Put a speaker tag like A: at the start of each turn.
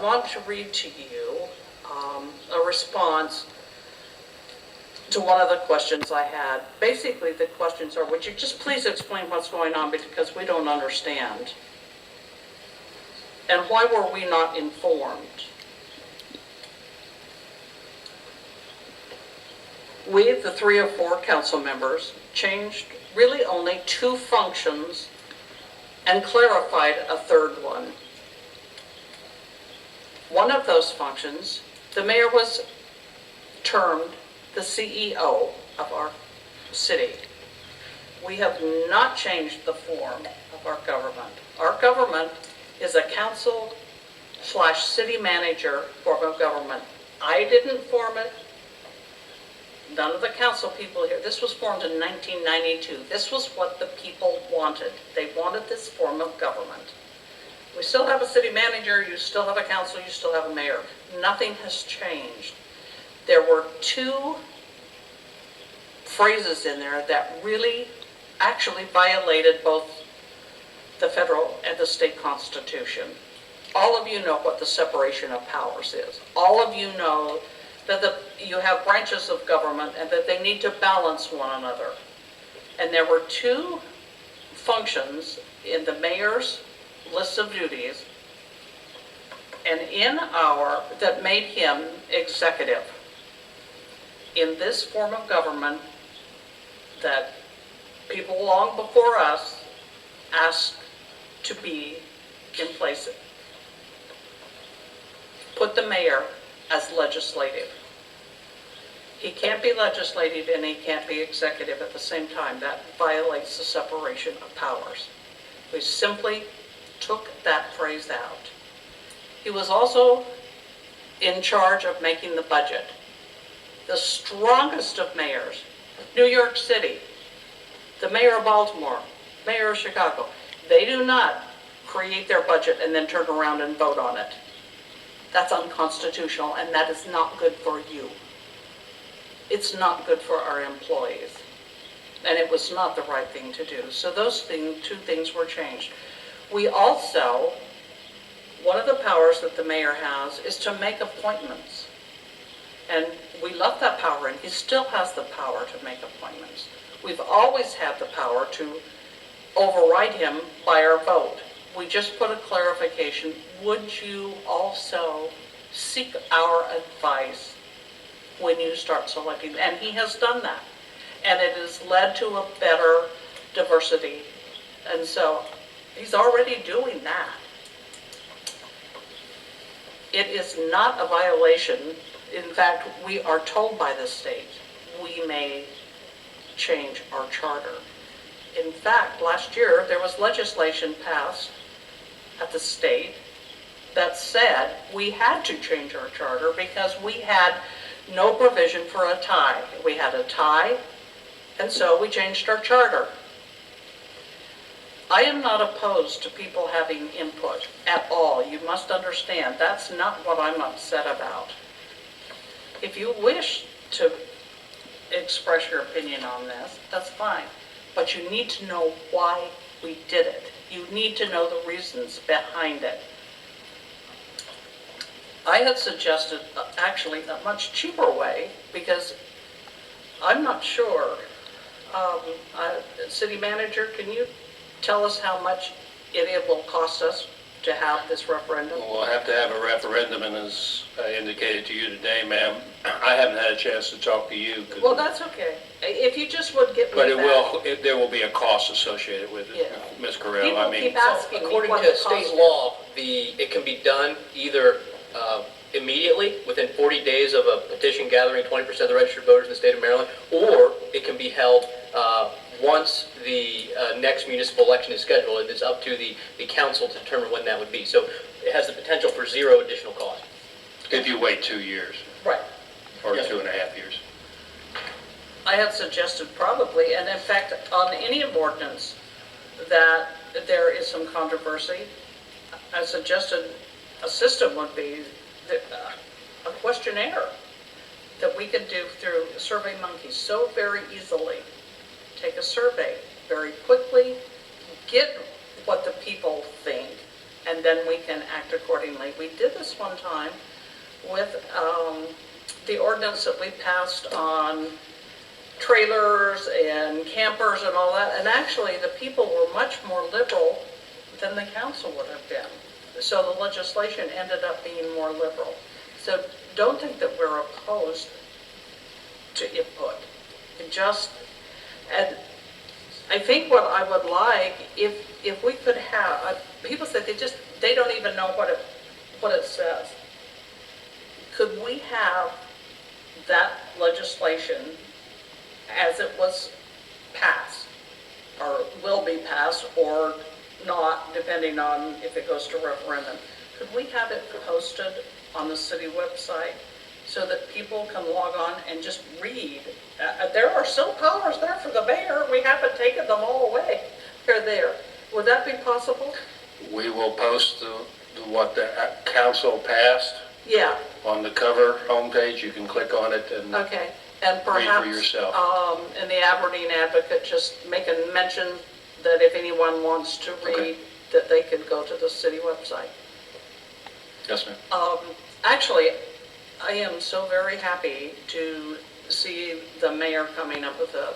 A: want to read to you a response to one of the questions I had. Basically, the questions are, would you just please explain what's going on because we don't understand? And why were we not informed? We, the 3 or 4 council members, changed really only 2 functions and clarified a third one. One of those functions, the mayor was termed the CEO of our city. We have not changed the form of our government. Our government is a council/city manager form of government. I didn't form it. None of the council people here. This was formed in 1992. This was what the people wanted. They wanted this form of government. We still have a city manager, you still have a council, you still have a mayor. Nothing has changed. There were 2 phrases in there that really actually violated both the federal and the state constitution. All of you know what the separation of powers is. All of you know that you have branches of government and that they need to balance one another. And there were 2 functions in the mayor's list of duties and that made him executive in this form of government that people long before us asked to be in place. Put the mayor as legislative. He can't be legislative and he can't be executive at the same time. That violates the separation of powers. We simply took that phrase out. He was also in charge of making the budget. The strongest of mayors, New York City, the mayor of Baltimore, mayor of Chicago, they do not create their budget and then turn around and vote on it. That's unconstitutional, and that is not good for you. It's not good for our employees. And it was not the right thing to do. So those 2 things were changed. We also, one of the powers that the mayor has is to make appointments. And we left that power, and he still has the power to make appointments. We've always had the power to override him by our vote. We just put a clarification. Would you also seek our advice when you start selecting? And he has done that. And it has led to a better diversity. And so he's already doing that. It is not a violation. In fact, we are told by the state we may change our charter. In fact, last year there was legislation passed at the state that said we had to change our charter because we had no provision for a tie. We had a tie, and so we changed our charter. I am not opposed to people having input at all. You must understand, that's not what I'm upset about. If you wish to express your opinion on this, that's fine. But you need to know why we did it. You need to know the reasons behind it. I had suggested actually a much cheaper way because I'm not sure. City manager, can you tell us how much it will cost us to have this referendum?
B: We'll have to have a referendum, and as I indicated to you today, ma'am, I haven't had a chance to talk to you.
A: Well, that's okay. If you just would get me
B: But there will be a cost associated with it,
A: Yeah.
B: Ms. Carell.
A: People keep asking me
C: According
A: what
C: to
A: the
C: state
A: cost
C: law, it can be done either immediately, within 40 days of a petition gathering 20% of the registered voters in the state of Maryland, or it can be held once the next municipal election is scheduled. It is up to the council to determine when that would be. So it has the potential for 0 additional cost.
B: If you wait 2 years.
A: Right.
B: Or 2.5 years.
A: I had suggested probably, and in fact, on any ordinance that there is some controversy, I suggested a system would be a questionnaire that we could do through SurveyMonkey so very easily. Take a survey very quickly, get what the people think, and and then we can act accordingly. We did this one time with the ordinance that we passed on trailers and campers and all that, and actually the people were much more liberal than the council would have been. So the legislation ended up being more liberal. So don't think that we're opposed to input. And I think what I would like, if we could have, people say they don't even know what it says. Could we have that legislation as it was passed, or will be passed, or not, depending on if it goes to referendum? Could we have it posted on the city website so that people can log on and just read? There are still powers there for the mayor. We haven't taken them all away. They're there. Would that be possible?
B: We will post what the council passed
A: Yeah.
B: on the cover homepage. You can click on it and
A: Okay. And
B: read for
A: perhaps
B: yourself.
A: in the Aberdeen Advocate, just make a mention that if anyone wants to read,
B: Okay.
A: that they could go to the city website.
B: Yes, ma'am.
A: Actually, I am so very happy to see the mayor coming up with a